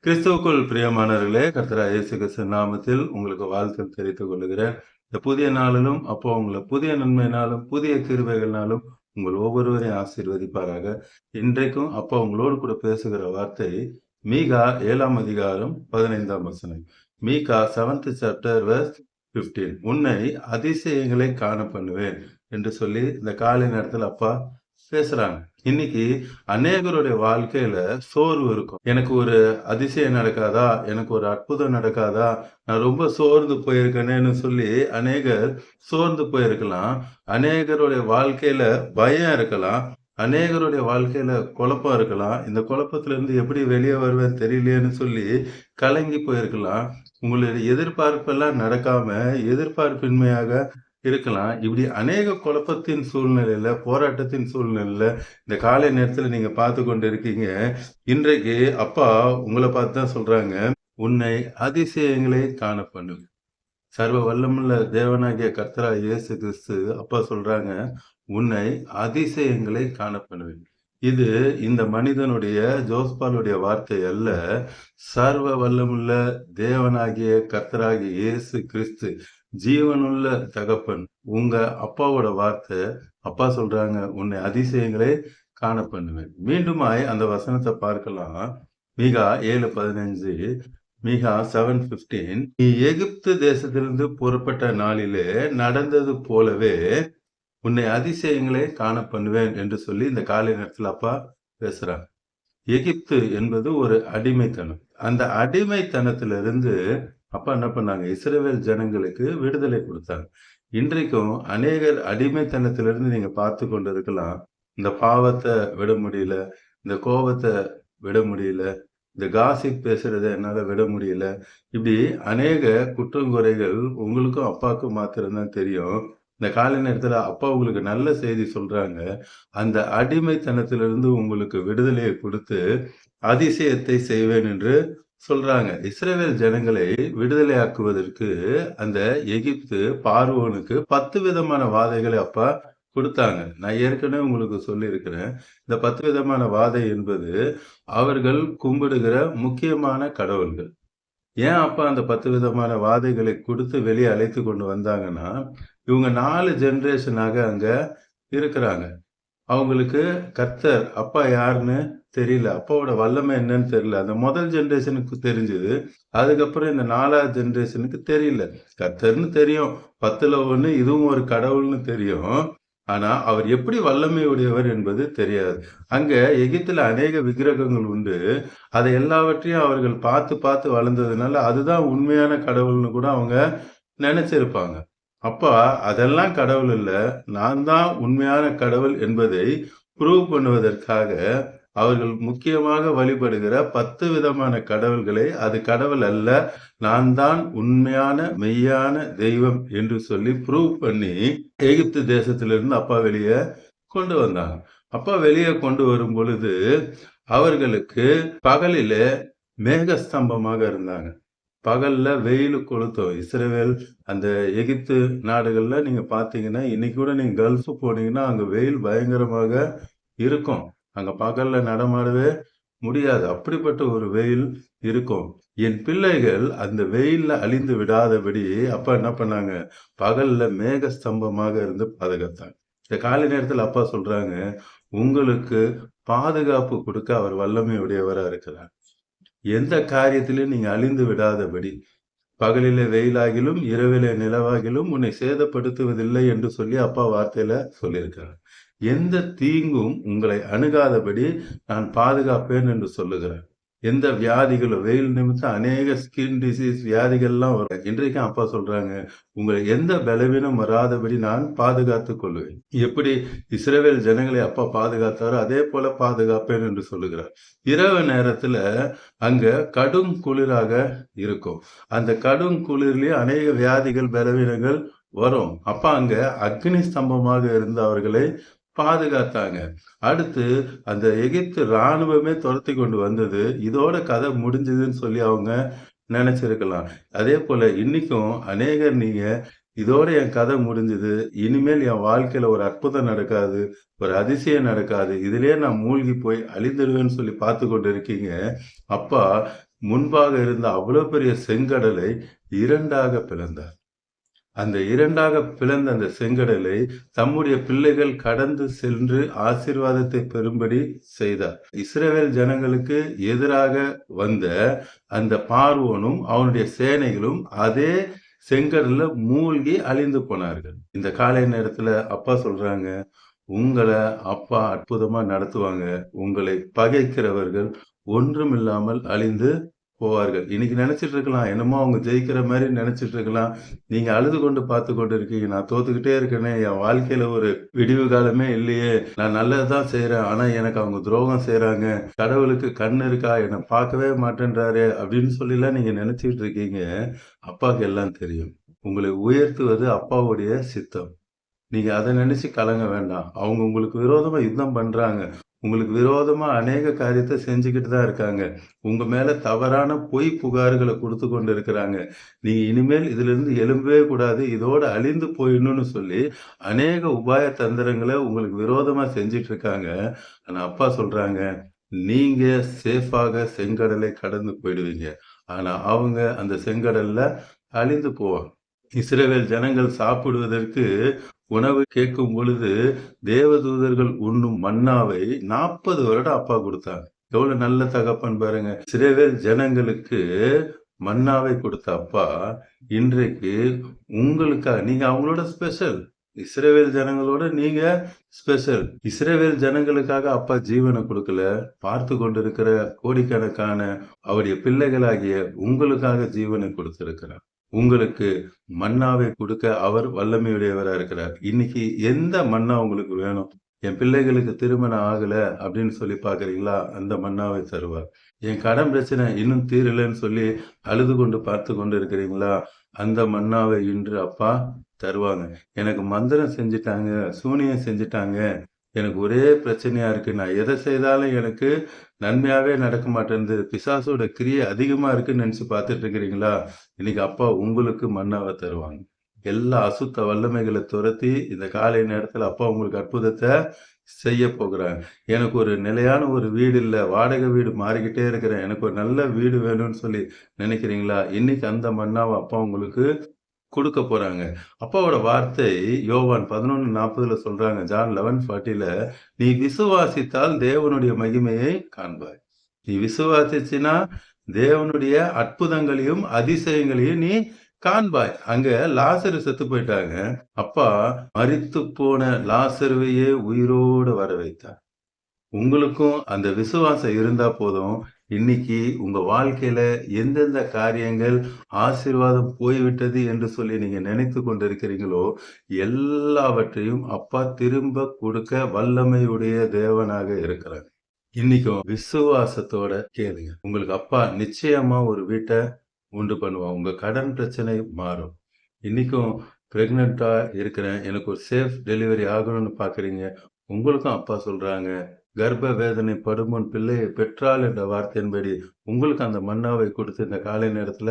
கிறிஸ்துவுக்குள் பிரியமானவர்களே, கர்த்தராகிய இயேசு கிறிஸ்து நாமத்தில் உங்களுக்கு வாழ்த்து தெரிவித்துக் கொள்கிறேன். இந்த புதிய நாளிலும் உங்களை புதிய நன்மையினாலும் புதிய கிருபைகளினாலும் உங்கள் ஒவ்வொருவரையும் ஆசீர்வதிப்பாராக. இன்றைக்கும் உங்களோடு கூட பேசுகிற வார்த்தை மீகா 7ஆம் அதிகாரம் 15ஆம் வசனம். மீகா 7th chapter verse 15. உன்னை அதிசயங்களை காண பண்ணுவேன் என்று சொல்லி இந்த காலை நேரத்தில் அப்பா பேசுறாங்க. இன்னைக்கு அநேகருடைய வாழ்க்கையில சோர்வு இருக்கும். எனக்கு ஒரு அதிசயம் நடக்காதா, எனக்கு ஒரு அற்புதம் நடக்காதா, நான் ரொம்ப சோர்ந்து போயிருக்கேனேன்னு சொல்லி அநேகர் சோர்ந்து போயிருக்கலாம். அநேகருடைய வாழ்க்கையில பயம் இருக்கலாம். அநேகருடைய வாழ்க்கையில குழப்பம் இருக்கலாம். இந்த குழப்பத்துல இருந்து எப்படி வெளியே வருவேன் தெரியலையேன்னு சொல்லி கலங்கி போயிருக்கலாம். உங்களுடைய எதிர்பார்ப்பெல்லாம் நடக்காம எதிர்பார்ப்பின்மையாக இருக்கலாம். இப்படி அநேக குழப்பத்தின் சூழ்நிலையில, போராட்டத்தின் சூழ்நிலையில இந்த காலை நேரத்துல நீங்க பார்த்து கொண்டு இருக்கீங்க. இன்றைக்கு அப்பா உங்களை பார்த்து தான் சொல்றாங்க, உன்னை அதிசயங்களை காண பண்ணு. சர்வ வல்லமுள்ள தேவனாகிய கர்த்தராகிய இயேசு கிறிஸ்து அப்பா சொல்றாங்க, உன்னை அதிசயங்களை காண பண்ணுவேன். இது இந்த மனிதனுடைய ஜோஸ்பாலுடைய வார்த்தை அல்ல. சர்வ வல்லமுள்ள தேவனாகிய கர்த்தராகிய இயேசு கிறிஸ்து, ஜீவனுள்ள தகப்பன், உங்க அப்பாவோட வார்த்தை. அப்பா சொல்றாங்க, உன்னை அதிசயங்களை காண பண்ணுவேன். மீண்டுமாய் அந்த வசனத்தை பார்க்கலாம். மீகா 7:15, மீகா 7:15. நீ எகிப்து தேசத்திலிருந்து புறப்பட்ட நாளிலே நடந்தது போலவே உன்னை அதிசயங்களை காண பண்ணுவேன் என்று சொல்லி இந்த காலை நேரத்தில் அப்பா பேசுறாங்க. எகிப்து என்பது ஒரு அடிமைத்தனம். அந்த அடிமைத்தனத்திலிருந்து அப்பா என்ன பண்ணாங்க, இஸ்ரவேல் ஜனங்களுக்கு விடுதலை கொடுத்தாங்க. இன்றைக்கும் அநேகர் அடிமைத்தனத்திலிருந்து நீங்க பார்த்து கொண்டு இருக்கலாம். இந்த பாவத்தை விட முடியல, இந்த கோபத்தை விட முடியல, இந்த காசிப் பேசுறதை என்னால விட முடியல. இப்படி அநேக குற்றங்குறைகள் உங்களுக்கும் அப்பாவுக்கும் மாத்திரம்தான் தெரியும். இந்த காலை நேரத்துல அப்பா உங்களுக்கு நல்ல செய்தி சொல்றாங்க. அந்த அடிமைத்தனத்திலிருந்து உங்களுக்கு விடுதலையை கொடுத்து அதிசயத்தை செய்வேன் என்று சொல்றாங்க. இஸ்ரவேல் ஜனங்களை விடுதலையாக்குவதற்கு அந்த எகிப்து பார்வோனுக்கு 10 விதமான வாதைகளை அப்பா கொடுத்தாங்க. நான் ஏற்கனவே உங்களுக்கு சொல்லியிருக்கிறேன். இந்த 10 விதமான வாதை என்பது அவர்கள் கும்பிடுகிற முக்கியமான கடவுள்கள். ஏன் அப்பா அந்த 10 விதமான வாதைகளை கொடுத்து வெளியே அழைத்து கொண்டு வந்தாங்கன்னா, இவங்க 4 ஜெனரேஷனாக அங்க இருக்கிறாங்க. அவங்களுக்கு கர்த்தர் அப்பா யாருன்னு தெரியல. அப்பாவோட வல்லமை என்னன்னு தெரியல. அந்த முதல் ஜெனரேஷனுக்கு தெரிஞ்சது. அதுக்கப்புறம் இந்த 4வது ஜெனரேஷனுக்கு தெரியல. கர்த்தர்னு தெரியும், 10ல 1 இதுவும் ஒரு கடவுள்னு தெரியும். ஆனா அவர் எப்படி வல்லமை உடையவர் என்பது தெரியாது. அங்க எகிப்துல அநேக விக்கிரகங்கள் உண்டு. அதை எல்லாவற்றையும் அவர்கள் பார்த்து பார்த்து வளர்ந்ததுனால அதுதான் உண்மையான கடவுள்னு கூட அவங்க நினைச்சிருப்பாங்க. அப்பா அதெல்லாம் கடவுள் இல்ல, நான் தான் உண்மையான கடவுள் என்பதை ப்ரூவ் பண்ணுவதற்காக அவர்கள் முக்கியமாக வழிபடுகிற 10 விதமான கடவுள்களை, அது கடவுள் அல்ல, நான் தான் உண்மையான மெய்யான தெய்வம் என்று சொல்லி ப்ரூவ் பண்ணி எகிப்து தேசத்திலிருந்து அப்பா வெளியே கொண்டு வந்தாங்க. அப்பா வெளியே கொண்டு வரும் பொழுது அவர்களுக்கு பகலிலே மேகஸ்தம்பமாக இருந்தாங்க. பகல்ல வெயில் கொளுத்தும். இஸ்ரவேல் அந்த எகிப்து நாடுகள்ல நீங்க பார்த்தீங்கன்னா, இன்னைக்கு கூட நீங்க கல்ஃப் போனீங்கன்னா அங்க வெயில் பயங்கரமாக இருக்கும். அங்க பகல்ல நடமாடவே முடியாது. அப்படிப்பட்ட ஒரு வெயில் இருக்கும். என் பிள்ளைகள் அந்த வெயில்ல அழிந்து விடாதபடி அப்பா என்ன பண்ணாங்க, பகல்ல மேக ஸ்தம்பமாக இருந்து பாதுகாத்தாங்க. இந்த காலை நேரத்தில் அப்பா சொல்றாங்க, உங்களுக்கு பாதுகாப்பு கொடுக்க அவர் வல்லமை உடையவரா இருக்கிறார். எந்த காரியத்திலும் நீங்க அழிந்து விடாதபடி, பகலிலே வெயிலாகிலும் இரவிலே நிலவாகிலும் உன்னை சேதப்படுத்துவதில்லை என்று சொல்லி அப்பா வார்த்தையில சொல்லியிருக்கிறார். எந்த தீங்கும் உங்களை அணுகாதபடி நான் பாதுகாப்பேன் என்று சொல்லுகிறார். எந்த வியாதிகளும், வெயில் நிமித்தம் அநேக ஸ்கின் டிசீஸ் வியாதிகள்லாம் வரும். இன்றைக்கும் அப்பா சொல்றாங்க, உங்களை எந்த பலவீனம் வராதபடி நான் பாதுகாத்துக் கொள்வேன். எப்படி இஸ்ரவேல் ஜனங்களை அப்பா பாதுகாத்தாரோ அதே போல பாதுகாப்பேன் என்று சொல்லுகிறார். இரவு நேரத்துல அங்க கடும் குளிராக இருக்கும். அந்த கடும் குளிர்லயே அநேக வியாதிகள், பலவீனங்கள் வரும். அப்பா அங்க அக்னி ஸ்தம்பமாக இருந்து அவர்களை பாதுகாத்தாங்க. அடுத்து அந்த எகிப்து இராணுவமே துரத்தி கொண்டு வந்தது. இதோட கதை முடிஞ்சதுன்னு சொல்லி அவங்க நினைச்சிருக்கலாம். அதே போல இன்னைக்கும் அநேகர் நீங்க இதோட என் கதை முடிஞ்சது, இனிமேல் என் வாழ்க்கையில ஒரு அற்புதம் நடக்காது, ஒரு அதிசயம் நடக்காது, இதிலேயே நான் மூழ்கி போய் அழிந்துடுவேன்னு சொல்லி பார்த்து கொண்டு இருக்கீங்க. அப்பா முன்பாக இருந்த அவ்வளவு பெரிய செங்கடலை 2ஆக பிளந்தார். அந்த 2ஆக பிளந்த அந்த செங்கடலை தம்முடைய பிள்ளைகள் கடந்து சென்று ஆசீர்வாதத்தை பெறும்படி செய்தார். இஸ்ரவேல் ஜனங்களுக்கு எதிராக வந்த அந்த பார்வோனும் அவனுடைய சேனைகளும் அதே செங்கடல்ல மூழ்கி அழிந்து போனார்கள். இந்த காலை நேரத்துல அப்பா சொல்றாங்க, உங்களை அப்பா அற்புதமா நடத்துவாங்க. உங்களை பகைக்கிறவர்கள் ஒன்றுமில்லாமல் அழிந்து போவார்கள். இன்னைக்கு நினைச்சிட்டு இருக்கலாம், என்னமோ அவங்க ஜெயிக்கிற மாதிரி நினைச்சிட்டு இருக்கலாம். நீங்க அழுது கொண்டு பார்த்து கொண்டு இருக்கீங்க, நான் தோத்துக்கிட்டே இருக்கேனே, என் வாழ்க்கையில ஒரு விடிவு காலமே இல்லையே, நான் நல்லதுதான் செய்யறேன், ஆனா எனக்கு அவங்க துரோகம் செய்யறாங்க, கடவுளுக்கு கண் இருக்கா, என்னை பார்க்கவே மாட்டேன்றாரு அப்படின்னு சொல்லிலாம் நீங்க நினைச்சிட்டு இருக்கீங்க. அப்பாவுக்கு எல்லாம் தெரியும். உங்களை உயர்த்துவது அப்பாவுடைய சித்தம். நீங்க அதை நினைச்சு கலங்க வேண்டாம். அவங்க உங்களுக்கு விரோதமா யுத்தம் பண்றாங்க. உங்களுக்கு விரோதமா அநேக காரியத்தை செஞ்சுக்கிட்டு தான் இருக்காங்க. உங்க மேல தவறான பொய் புகார்களை கொடுத்து கொண்டு இருக்கிறாங்க. நீங்க இனிமேல் இதுல இருந்து எழும்பவே கூடாது, இதோட அழிந்து போயிடணும்னு சொல்லி அநேக உபாய தந்திரங்களை உங்களுக்கு விரோதமா செஞ்சிட்டு இருக்காங்க. ஆனா அப்பா சொல்றாங்க, நீங்க சேஃபாக செங்கடலை கடந்து போயிடுவீங்க. ஆனா அவங்க அந்த செங்கடல்ல அழிந்து போவாங்க. இஸ்ரவேல் ஜனங்கள் சாப்பிடுவதற்கு உணவு கேட்கும் பொழுது தேவதூதர்கள் உண்ணும் மன்னாவை 40 வருடம் அப்பா கொடுத்தாங்க. எவ்வளவு நல்ல தகப்பன் பாருங்க. இஸ்ரவேல் ஜனங்களுக்கு மன்னாவை கொடுத்த அப்பா இன்றைக்கு உங்களுக்காக, நீங்க அவங்களோட ஸ்பெஷல். இஸ்ரவேல் ஜனங்களோட நீங்க ஸ்பெஷல். இஸ்ரவேல் ஜனங்களுக்காக அப்பா ஜீவனை கொடுக்கல, பார்த்து கொண்டிருக்கிற கோடிக்கணக்கான அவருடைய பிள்ளைகளாகிய உங்களுக்காக ஜீவனை கொடுத்திருக்கிறார். உங்களுக்கு மன்னாவை கொடுக்க அவர் வல்லமையுடையவரா இருக்கிறார். இன்னைக்கு எந்த மன்னா உங்களுக்கு வேணும்? என் பிள்ளைகளுக்கு திருமணம் ஆகல அப்படின்னு சொல்லி பாக்குறீங்களா? அந்த மன்னாவை தருவார். என் கடன் பிரச்சனை இன்னும் தீரலன்னு சொல்லி அழுது கொண்டு பார்த்து கொண்டு இருக்கிறீங்களா? அந்த மன்னாவை இன்று அப்பா தருவாங்க. எனக்கு மந்திரம் செஞ்சுட்டாங்க, சூனியம் செஞ்சுட்டாங்க, எனக்கு ஒரே பிரச்சனையா இருக்கு, நான் எதை செய்தாலும் எனக்கு நன்மையாவே நடக்க மாட்டேங்குது, பிசாசோட கிரியை அதிகமா இருக்குன்னு நினைச்சு பார்த்துட்டு இருக்கிறீங்களா? இன்னைக்கு அப்பா உங்களுக்கு மன்னாவை தருவாங்க. எல்லா அசுத்த வல்லமைகளை துரத்தி இந்த காலை நேரத்துல அப்பா உங்களுக்கு அற்புதத்தை செய்ய போகிறாங்க. எனக்கு ஒரு நிலையான ஒரு வீடு இல்லை, வாடகை வீடு மாறிக்கிட்டே இருக்கிறேன், எனக்கு ஒரு நல்ல வீடு வேணும்னு சொல்லி நினைக்கிறீங்களா? இன்னைக்கு அந்த மன்னாவை அப்பா உங்களுக்கு கொடுக்க போறாங்க. அப்பாவோட வார்த்தை யோவான் 11:40 சொல்றாங்க. ஜான் 11:40 நீ விசுவாசித்தால் தேவனுடைய மகிமையை காண்பாய். நீ விசுவாசிச்சினா தேவனுடைய அற்புதங்களையும் அதிசயங்களையும் நீ காண்பாய். அங்க லாசரு செத்து போயிட்டாங்க. அப்பா மரித்து போன லாசருவையே உயிரோடு வர வைத்தார். உங்களுக்கும் அந்த விசுவாசம் இருந்தா போதும். இன்னைக்கு உங்க வாழ்க்கையில எந்தெந்த காரியங்கள் ஆசீர்வாதம் போய்விட்டது என்று சொல்லி நீங்க நினைத்து கொண்டிருக்கிறீங்களோ எல்லாவற்றையும் அப்பா திரும்ப கொடுக்க வல்லமையுடைய தேவனாக இருக்கிறார். இன்னைக்கும் விசுவாசத்தோட கேளுங்க. உங்களுக்கு அப்பா நிச்சயமா ஒரு வீட்டை உண்டு பண்ணுவான். உங்க கடன் பிரச்சனை மாறும். இன்னைக்கும் பிரெக்னண்டா இருக்கிறேன், எனக்கு ஒரு சேஃப் டெலிவரி ஆகணும்னு பாக்குறீங்க, உங்களுக்கும் அப்பா சொல்றாங்க, கர்ப்ப வேதனை படுமுன் பிள்ளையை பெற்றால் என்ற வார்த்தையின்படி உங்களுக்கு அந்த மன்னாவை கொடுத்து இந்த காலை நேரத்துல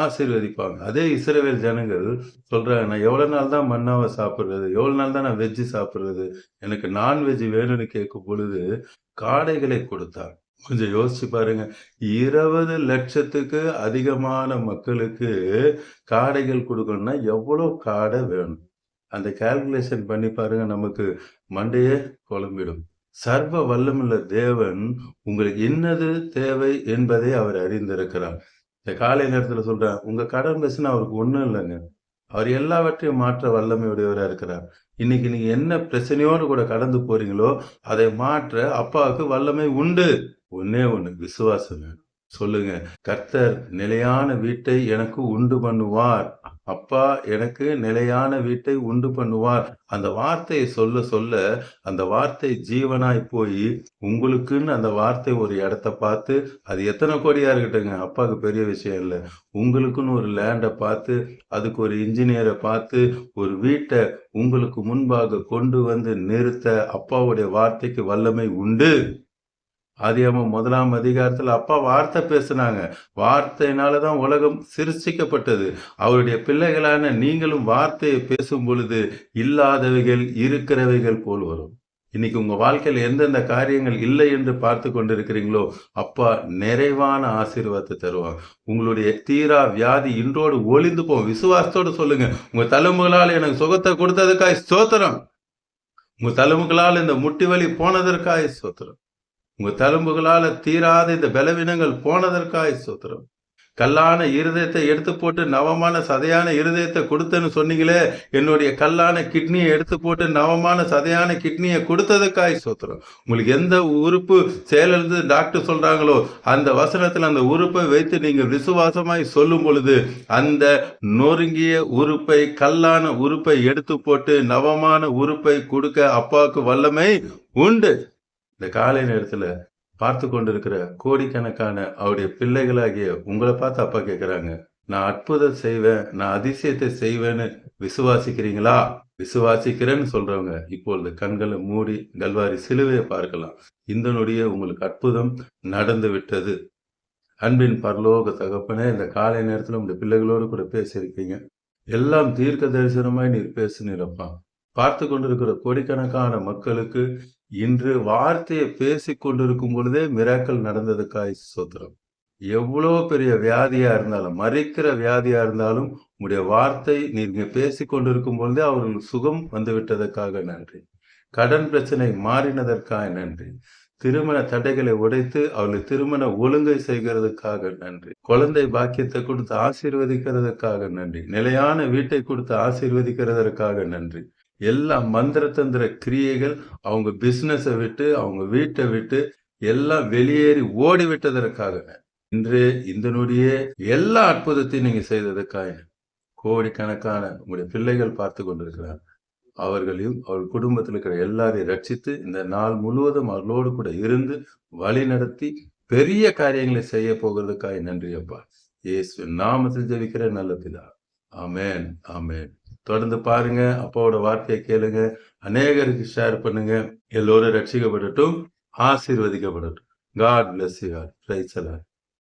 ஆசீர்வதிப்பாங்க. அதே இஸ்ரவேல் ஜனங்கள் சொல்றாங்க, நான் எவ்வளவு நாள் தான் மன்னாவை சாப்பிடுறது, எவ்வளவு நாள் தான் நான் வெஜ்ஜு சாப்பிடுறது, எனக்கு நான்வெஜ் வேணும்னு கேட்கும் பொழுது காடைகளை கொடுத்தாங்க. கொஞ்சம் யோசிச்சு பாருங்க. 20 லட்சத்துக்கு அதிகமான மக்களுக்கு காடைகள் கொடுக்கணும்னா எவ்வளவு காடை வேணும்? அந்த கால்குலேஷன் பண்ணி பாருங்க, நமக்கு மண்டையே குழம்பிடும். சர்வ வல்லமுள்ள தேவன் உங்களுக்கு என்னது தேவை என்பதை அவர் அறிந்திருக்கிறார். இந்த காலை நேரத்துல சொல்றேன், உங்க கடன் பிரச்சனை அவருக்கு ஒண்ணும் இல்லைங்க. அவர் எல்லாவற்றையும் மாற்ற வல்லமையுடையவரா இருக்கிறார். இன்னைக்கு நீங்க என்ன பிரச்சனையோடு கூட கடந்து போறீங்களோ அதை மாற்ற அப்பாவுக்கு வல்லமை உண்டு. ஒன்னே ஒண்ணு, விசுவாசம் வேணும். சொல்லுங்க, கர்த்தர் நிலையான வீட்டை எனக்கு உண்டு பண்ணுவார். அப்பா எனக்கு நிலையான வீட்டை உண்டு பண்ணுவார். அந்த வார்த்தையை சொல்ல சொல்ல அந்த வார்த்தை ஜீவனாய் போய் உங்களுக்குன்னு அந்த வார்த்தை ஒரு இடத்த பார்த்து, அது எத்தனை கோடியா இருக்கட்டுங்க, அப்பாவுக்கு பெரிய விஷயம் இல்லை. உங்களுக்குன்னு ஒரு லேண்டை பார்த்து, அதுக்கு ஒரு இன்ஜினியரை பார்த்து, ஒரு வீட்டை உங்களுக்கு முன்பாக கொண்டு வந்து நிறுத்த அப்பாவுடைய வார்த்தைக்கு வல்லமை உண்டு. ஆதியாகமம் 1ஆம் அதிகாரத்துல அப்பா வார்த்தை பேசினாங்க. வார்த்தையினாலதான் உலகம் சிருஷ்டிக்கப்பட்டது. அவருடைய பிள்ளைகளான நீங்களும் வார்த்தையை பேசும் பொழுது இல்லாதவைகள் இருக்கிறவைகள் போல் வரும். இன்னைக்கு உங்க வாழ்க்கையில எந்தெந்த காரியங்கள் இல்லை என்று பார்த்து கொண்டிருக்கிறீங்களோ, அப்பா நிறைவான ஆசீர்வாதத்தை தருவாங்க. உங்களுடைய தீரா வியாதி இன்றோடு ஒழிந்து போகும். விசுவாசத்தோடு சொல்லுங்க, உங்க தழும்புகளால் எனக்கு சுகத்தை கொடுத்ததுக்காய் ஸ்தோத்திரம். உங்க தழும்புகளால் இந்த முட்டி வலி போனதற்காய் ஸ்தோத்திரம். உங்க தழும்புகளால தீராத இந்த பலவீனங்கள் போனதற்காய் ஸ்தோத்திரம். கல்லான இருதயத்தை எடுத்து போட்டு நவமான சதையான இருதயத்தை கொடுத்தேன்னு சொன்னீங்களே, என்னுடைய கல்லான கிட்னியை எடுத்து போட்டு நவமான சதையான கிட்னியை கொடுத்ததுக்காய் ஸ்தோத்திரம். உங்களுக்கு எந்த உறுப்பு செயலிழந்து டாக்டர் சொல்றாங்களோ அந்த வசனத்தில் அந்த உறுப்பை வைத்து நீங்க விசுவாசமாய் சொல்லும் பொழுது அந்த நொறுங்கிய உறுப்பை, கல்லான உறுப்பை எடுத்து போட்டு நவமான உறுப்பை கொடுக்க அப்பாவுக்கு வல்லமை உண்டு. இந்த காலை நேரத்துல பார்த்து கொண்டிருக்கிற கோடிக்கணக்கான அவருடைய பிள்ளைகளாகிய உங்களை பார்த்து அப்பா கேட்கிறாங்க, நான் அற்புதம் செய்வேன், நான் அதிசயத்தை செய்வேன்னு விசுவாசிக்கிறீங்களா? விசுவாசிக்கிறேன்னு சொல்றவங்க இப்பொழுது கண்களை மூடி கல்வாரி சிலுவையை பார்க்கலாம். இந்த நொடியே உங்களுக்கு அற்புதம் நடந்து விட்டது. அன்பின் பரலோக தகப்பனே, இந்த காலை நேரத்துல உங்க பிள்ளைகளோடு கூட பேசியிருக்கீங்க. எல்லாம் தீர்க்க தரிசனமாய் நீர் பேசினீரப்பா. பார்த்து கொண்டிருக்கிற கோடிக்கணக்கான மக்களுக்கு இன்று வார்த்தையை பேசிக் கொண்டிருக்கும் பொழுதே மிராக்கள் நடந்ததுக்காய் ஸ்தோத்திரம். எவ்வளோ பெரிய வியாதியா இருந்தாலும், மறிக்கிற வியாதியா இருந்தாலும் உங்களுடைய வார்த்தை நீங்க பேசிக் கொண்டிருக்கும் பொழுதே அவர்களுக்கு சுகம் வந்து விட்டதற்காக நன்றி. கடன் பிரச்சனை மாறினதற்காக நன்றி. திருமண தடைகளை உடைத்து அவர்களுக்கு திருமண ஒழுங்கை செய்கிறதுக்காக நன்றி. குழந்தை பாக்கியத்தை கொடுத்து ஆசீர்வதிக்கிறதுக்காக நன்றி. நிலையான வீட்டை கொடுத்து ஆசீர்வதிக்கிறதற்காக நன்றி. எல்லா மந்திரதந்திர கிரியைகள் அவங்க பிசினஸை விட்டு, அவங்க வீட்டை விட்டு எல்லாம் வெளியேறி ஓடி விட்டதற்காக இன்று இந்த நொடியே எல்லா அற்புதத்தையும் நீங்க செய்ததற்காக கோடிக்கணக்கான உங்களுடைய பிள்ளைகள் பார்த்து கொண்டிருக்கிறார். அவர்களையும் அவர் குடும்பத்தில் இருக்கிற எல்லாரையும் ரட்சித்து இந்த நாள் முழுவதும் அவர்களோடு கூட இருந்து வழி நடத்தி பெரிய காரியங்களை செய்ய போகிறதுக்காக நன்றி அப்பா. இயேசு நாமத்தில் ஜெபிக்கிற நல்ல பிதா. ஆமென், ஆமென். தொடர்ந்து பாருங்க, அப்பாவோட வார்த்தையை கேளுங்க, அநேகருக்கு ஷேர் பண்ணுங்க. எல்லோரும் ரட்சிக்கப்படட்டும், ஆசீர்வதிக்கப்படட்டும். God bless you all. Praise the Lord.